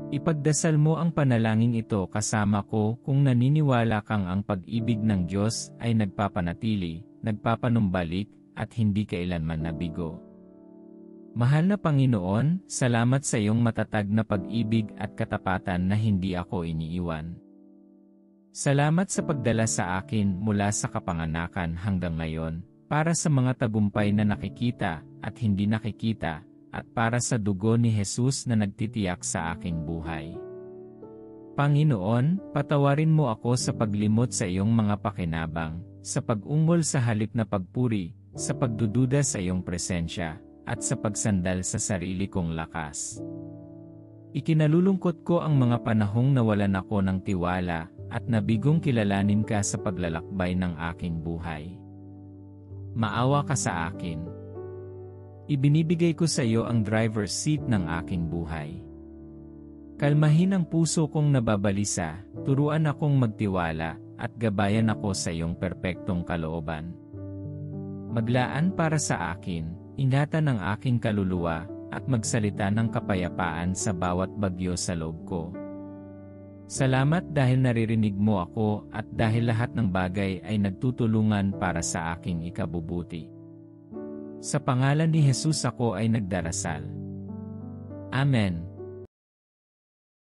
Ipagdasal mo ang panalangin ito kasama ko kung naniniwala kang ang pag-ibig ng Diyos ay nagpapanatili, nagpapanumbalik, at hindi kailanman nabigo. Mahal na Panginoon, salamat sa iyong matatag na pag-ibig at katapatan na hindi ako iniiwan. Salamat sa pagdala sa akin mula sa kapanganakan hanggang ngayon, para sa mga tagumpay na nakikita at hindi nakikita, at para sa dugo ni Jesus na nagtitiyak sa aking buhay. Panginoon, patawarin mo ako sa paglimot sa iyong mga pakinabang, sa pag-ungol sa halip na pagpuri, sa pagdududa sa iyong presensya, at sa pagsandal sa sarili kong lakas. Ikinalulungkot ko ang mga panahong nawalan ako ng tiwala, at nabigong kilalanin ka sa paglalakbay ng aking buhay. Maawa ka sa akin. Ibinibigay ko sa iyo ang driver's seat ng aking buhay. Kalmahin ang puso kong nababalisa, turuan akong magtiwala, at gabayan ako sa iyong perpektong kalooban. Maglaan para sa akin, ingatan ang aking kaluluwa, at magsalita ng kapayapaan sa bawat bagyo sa loob ko. Salamat dahil naririnig mo ako at dahil lahat ng bagay ay nagtutulungan para sa aking ikabubuti. Sa pangalan ni Jesus ako ay nagdarasal. Amen.